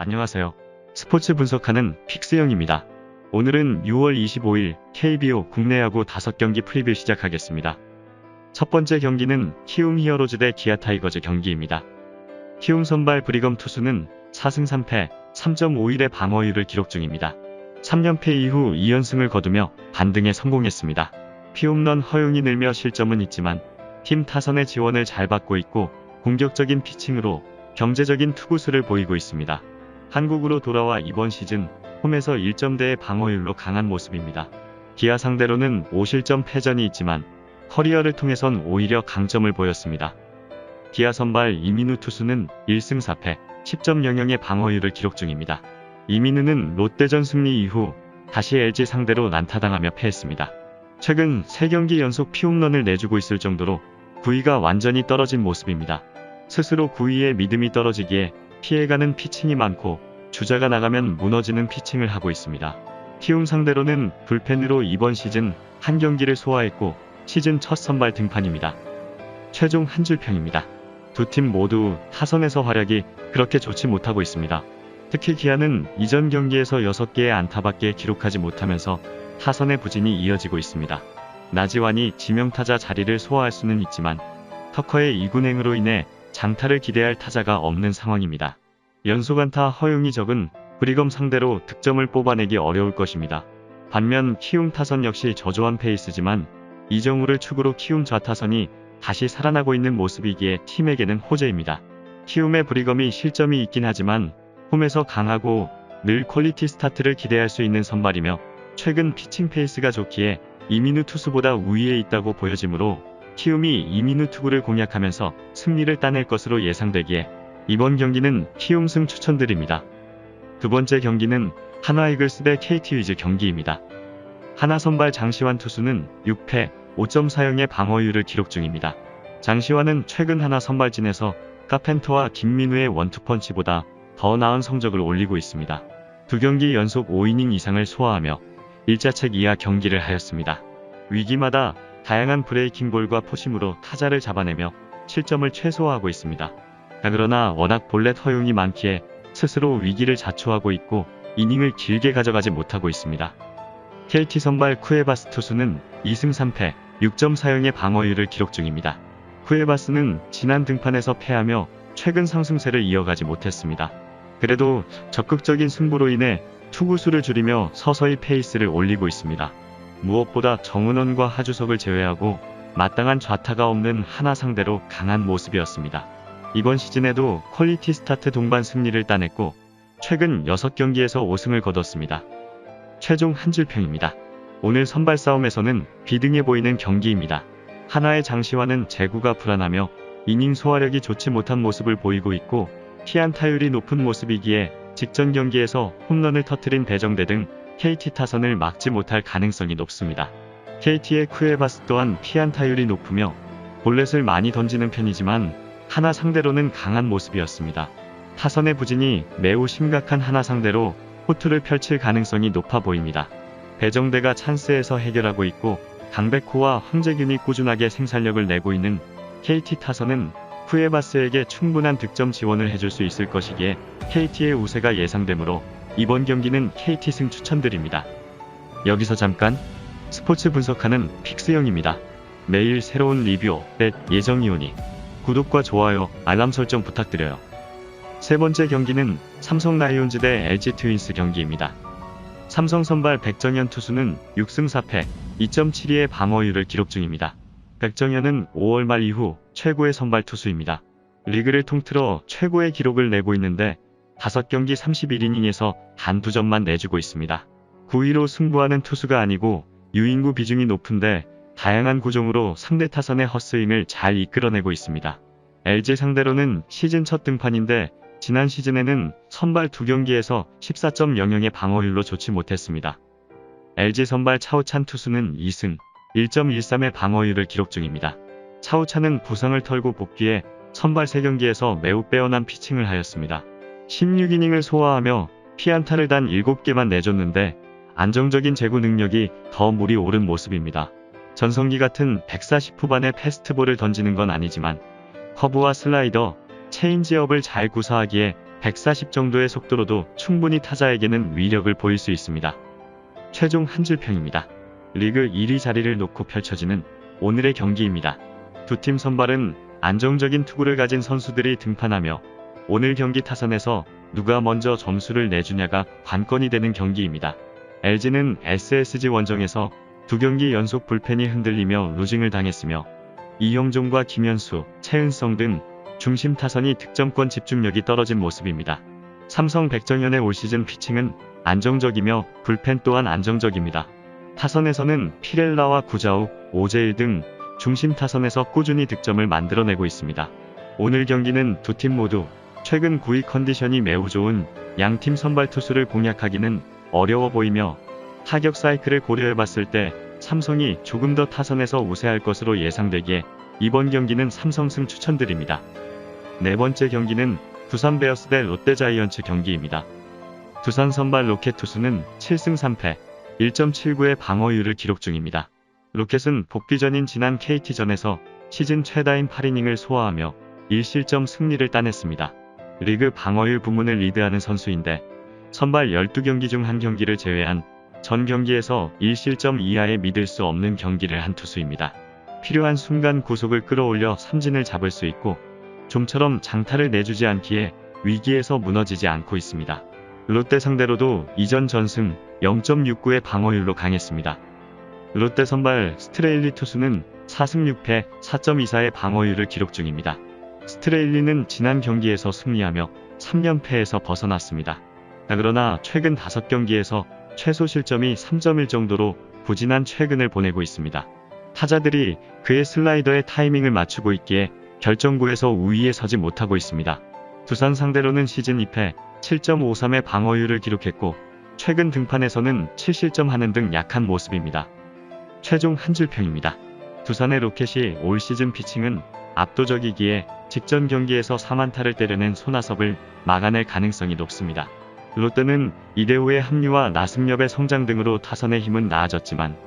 안녕하세요. 스포츠 분석하는 픽스영입니다. 오늘은 6월 25일 KBO 국내 야구 5경기 프리뷰 시작하겠습니다. 첫 번째 경기는 키움 히어로즈 대 기아 타이거즈 경기입니다. 키움 선발 브리검 투수는 4승 3패 3.51의 방어율을 기록 중입니다. 3연패 이후 2연승을 거두며 반등에 성공했습니다. 피홈런 허용이 늘며 실점은 있지만 팀 타선의 지원을 잘 받고 있고 공격적인 피칭으로 경제적인 투구수를 보이고 있습니다. 한국으로 돌아와 이번 시즌 홈에서 1점대의 방어율로 강한 모습입니다. 기아 상대로는 5실점 패전이 있지만 커리어를 통해선 오히려 강점을 보였습니다. 기아 선발 이민우 투수는 1승 4패 10.00의 방어율을 기록 중입니다. 이민우는 롯데전 승리 이후 다시 LG 상대로 난타당하며 패했습니다. 최근 3경기 연속 피홈런을 내주고 있을 정도로 구위가 완전히 떨어진 모습입니다. 스스로 구위에 믿음이 떨어지기에 피해가는 피칭이 많고 주자가 나가면 무너지는 피칭을 하고 있습니다. 키움 상대로는 불펜으로 이번 시즌 한 경기를 소화했고 시즌 첫 선발 등판입니다. 최종 한 줄 평입니다. 두 팀 모두 타선에서 활약이 그렇게 좋지 못하고 있습니다. 특히 기아는 이전 경기에서 6개의 안타밖에 기록하지 못하면서 타선의 부진이 이어지고 있습니다. 나지완이 지명타자 자리를 소화할 수는 있지만 터커의 2군행으로 인해 장타를 기대할 타자가 없는 상황입니다. 연속안타 허용이 적은 브리검 상대로 득점을 뽑아내기 어려울 것입니다. 반면 키움 타선 역시 저조한 페이스지만 이정우를 축으로 키움 좌타선이 다시 살아나고 있는 모습이기에 팀에게는 호재입니다. 키움의 브리검이 실점이 있긴 하지만 홈에서 강하고 늘 퀄리티 스타트를 기대할 수 있는 선발이며 최근 피칭 페이스가 좋기에 이민우 투수보다 우위에 있다고 보여지므로 키움이 이민우 투구를 공략하면서 승리를 따낼 것으로 예상되기에 이번 경기는 키움승 추천드립니다. 두 번째 경기는 한화 이글스 대 KT 위즈 경기입니다. 한화 선발 장시환 투수는 6패 5.40의 방어율을 기록 중입니다. 장시환은 최근 한화 선발진에서 카펜터와 김민우의 원투펀치보다 더 나은 성적을 올리고 있습니다. 두 경기 연속 5이닝 이상을 소화하며 일자책 이하 경기를 하였습니다. 위기마다 다양한 브레이킹볼과 포심으로 타자를 잡아내며 실점을 최소화하고 있습니다. 그러나 워낙 볼넷 허용이 많기에 스스로 위기를 자초하고 있고 이닝을 길게 가져가지 못하고 있습니다. KT 선발 쿠에바스 투수는 2승 3패 6.40의 방어율을 기록 중입니다. 쿠에바스는 지난 등판에서 패하며 최근 상승세를 이어가지 못했습니다. 그래도 적극적인 승부로 인해 투구수를 줄이며 서서히 페이스를 올리고 있습니다. 무엇보다 정은원과 하주석을 제외하고 마땅한 좌타가 없는 한화 상대로 강한 모습이었습니다. 이번 시즌에도 퀄리티 스타트 동반 승리를 따냈고 최근 6경기에서 5승을 거뒀습니다. 최종 한 줄 평입니다. 오늘 선발 싸움에서는 비등해 보이는 경기입니다. 한화의 장시환은 제구가 불안하며 이닝 소화력이 좋지 못한 모습을 보이고 있고 피안타율이 높은 모습이기에 직전 경기에서 홈런을 터뜨린 배정대 등 KT 타선을 막지 못할 가능성이 높습니다. KT의 쿠에바스 또한 피안타율이 높으며 볼넷을 많이 던지는 편이지만 한화 상대로는 강한 모습이었습니다. 타선의 부진이 매우 심각한 한화 상대로 호투를 펼칠 가능성이 높아 보입니다. 배정대가 찬스에서 해결하고 있고 강백호와 황재균이 꾸준하게 생산력을 내고 있는 KT 타선은 쿠에바스에게 충분한 득점 지원을 해줄 수 있을 것이기에 KT의 우세가 예상되므로 이번 경기는 KT승 추천드립니다. 여기서 잠깐 스포츠 분석하는 픽스영입니다. 매일 새로운 리뷰, bet 예정이오니 구독과 좋아요, 알람 설정 부탁드려요. 세 번째 경기는 삼성 라이온즈 대 LG 트윈스 경기입니다. 삼성 선발 백정현 투수는 6승 4패 2.72의 방어율을 기록 중입니다. 백정현은 5월 말 이후 최고의 선발 투수입니다. 리그를 통틀어 최고의 기록을 내고 있는데 5경기 31이닝에서 단 2점만 내주고 있습니다. 9위로 승부하는 투수가 아니고 유인구 비중이 높은데 다양한 구종으로 상대 타선의 헛스윙을 잘 이끌어내고 있습니다. LG 상대로는 시즌 첫 등판인데 지난 시즌에는 선발 2경기에서 14.00의 방어율로 좋지 못했습니다. LG 선발 차우찬 투수는 2승 1.13의 방어율을 기록 중입니다. 차우찬은 부상을 털고 복귀해 선발 3경기에서 매우 빼어난 피칭을 하였습니다. 16이닝을 소화하며 피안타를 단 7개만 내줬는데 안정적인 제구 능력이 더 물이 오른 모습입니다. 전성기 같은 140 후반의 패스트볼을 던지는 건 아니지만 커브와 슬라이더, 체인지업을 잘 구사하기에 140 정도의 속도로도 충분히 타자에게는 위력을 보일 수 있습니다. 최종 한 줄평입니다. 리그 1위 자리를 놓고 펼쳐지는 오늘의 경기입니다. 두 팀 선발은 안정적인 투구를 가진 선수들이 등판하며 오늘 경기 타선에서 누가 먼저 점수를 내주냐가 관건이 되는 경기입니다. LG는 SSG 원정에서 두 경기 연속 불펜이 흔들리며 루징을 당했으며 이형종과 김현수, 최은성 등 중심 타선이 득점권 집중력이 떨어진 모습입니다. 삼성 백정현의 올 시즌 피칭은 안정적이며 불펜 또한 안정적입니다. 타선에서는 피렐라와 구자욱, 오재일 등 중심 타선에서 꾸준히 득점을 만들어내고 있습니다. 오늘 경기는 두 팀 모두 최근 구위 컨디션이 매우 좋은 양팀 선발 투수를 공략하기는 어려워 보이며 타격 사이클을 고려해봤을 때 삼성이 조금 더 타선에서 우세할 것으로 예상되기에 이번 경기는 삼성승 추천드립니다. 네 번째 경기는 두산 베어스 대 롯데 자이언츠 경기입니다. 두산 선발 로켓 투수는 7승 3패, 1.79의 방어율을 기록 중입니다. 로켓은 복귀전인 지난 KT전에서 시즌 최다인 8이닝을 소화하며 1실점 승리를 따냈습니다. 리그 방어율 부문을 리드하는 선수인데 선발 12경기 중 한 경기를 제외한 전 경기에서 1실점 이하에 믿을 수 없는 경기를 한 투수입니다. 필요한 순간 구속을 끌어올려 삼진을 잡을 수 있고 좀처럼 장타를 내주지 않기에 위기에서 무너지지 않고 있습니다. 롯데 상대로도 이전 전승 0.69의 방어율로 강했습니다. 롯데 선발 스트레일리 투수는 4승 6패 4.24의 방어율을 기록 중입니다. 스트레일리는 지난 경기에서 승리하며 3연패에서 벗어났습니다. 그러나 최근 5경기에서 최소 실점이 3.1 정도로 부진한 최근을 보내고 있습니다. 타자들이 그의 슬라이더의 타이밍을 맞추고 있기에 결정구에서 우위에 서지 못하고 있습니다. 두산 상대로는 시즌 2패 7.53의 방어율을 기록했고 최근 등판에서는 7실점하는 등 약한 모습입니다. 최종 한 줄평입니다. 두산의 로켓이 올 시즌 피칭은 압도적이기에 직전 경기에서 4안타를 때려낸 손아섭을 막아낼 가능성이 높습니다. 롯데는 이대호의 합류와 나승엽의 성장 등으로 타선의 힘은 나아졌지만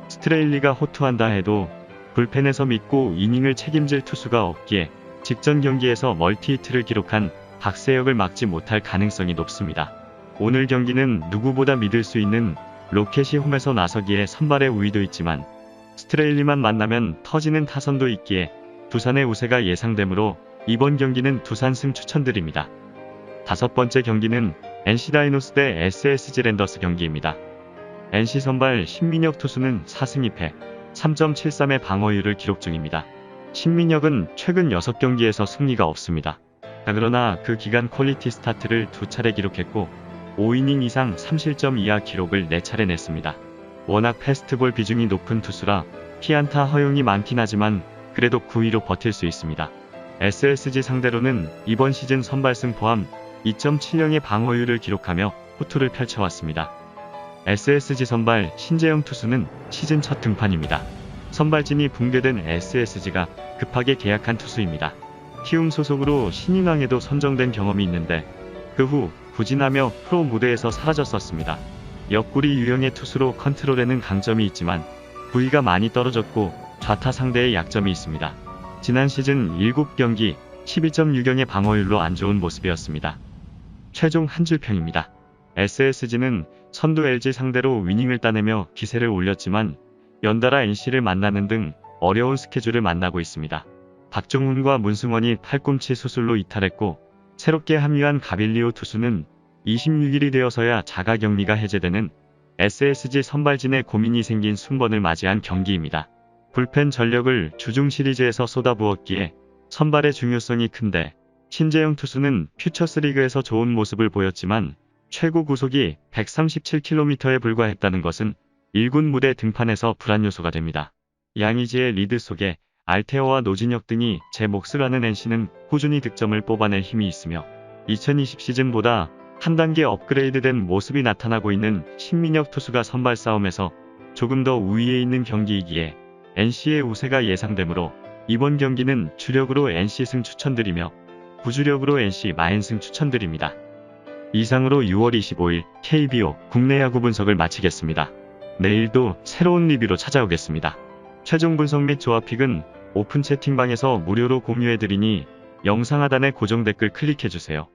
스트레일리가 호투한다 해도 불펜에서 믿고 이닝을 책임질 투수가 없기에 직전 경기에서 멀티히트를 기록한 박세혁을 막지 못할 가능성이 높습니다. 오늘 경기는 누구보다 믿을 수 있는 로켓이 홈에서 나서기에 선발의 우위도 있지만 스트레일리만 만나면 터지는 타선도 있기에 두산의 우세가 예상되므로 이번 경기는 두산승 추천드립니다. 다섯 번째 경기는 NC 다이노스 대 SSG 랜더스 경기입니다. NC 선발 신민혁 투수는 4승 2패 3.73의 방어율을 기록 중입니다. 신민혁은 최근 6경기에서 승리가 없습니다. 그러나 그 기간 퀄리티 스타트를 2차례 기록했고 5이닝 이상 3실점 이하 기록을 4차례 냈습니다. 워낙 패스트볼 비중이 높은 투수라 피안타 허용이 많긴 하지만 그래도 9위로 버틸 수 있습니다. SSG 상대로는 이번 시즌 선발승 포함 2.70의 방어율을 기록하며 호투를 펼쳐왔습니다. SSG 선발 신재영 투수는 시즌 첫 등판입니다. 선발진이 붕괴된 SSG가 급하게 계약한 투수입니다. 키움 소속으로 신인왕에도 선정된 경험이 있는데 그 후 부진하며 프로 무대에서 사라졌었습니다. 옆구리 유형의 투수로 컨트롤에는 강점이 있지만 부위가 많이 떨어졌고 좌타 상대의 약점이 있습니다. 지난 시즌 7경기 12.6경의 방어율로 안 좋은 모습이었습니다. 최종 한 줄평입니다. SSG는 선두 LG 상대로 위닝을 따내며 기세를 올렸지만 연달아 NC를 만나는 등 어려운 스케줄을 만나고 있습니다. 박종훈과 문승원이 팔꿈치 수술로 이탈했고 새롭게 합류한 가빌리오 투수는 26일이 되어서야 자가격리가 해제되는 SSG 선발진의 고민이 생긴 순번을 맞이한 경기입니다. 불펜 전력을 주중 시리즈에서 쏟아부었기에 선발의 중요성이 큰데 신재영 투수는 퓨처스리그에서 좋은 모습을 보였지만 최고 구속이 137km에 불과했다는 것은 1군 무대 등판에서 불안 요소가 됩니다. 양의지의 리드 속에 알테어와 노진혁 등이 제 몫을 하는 NC는 꾸준히 득점을 뽑아낼 힘이 있으며 2020 시즌보다 한 단계 업그레이드된 모습이 나타나고 있는 신민혁 투수가 선발 싸움에서 조금 더 우위에 있는 경기이기에 NC의 우세가 예상되므로 이번 경기는 주력으로 NC승 추천드리며 부주력으로 NC 마인승 추천드립니다. 이상으로 6월 25일 KBO 국내 야구 분석을 마치겠습니다. 내일도 새로운 리뷰로 찾아오겠습니다. 최종 분석 및 조합픽은 오픈 채팅방에서 무료로 공유해드리니 영상 하단의 고정 댓글 클릭해주세요.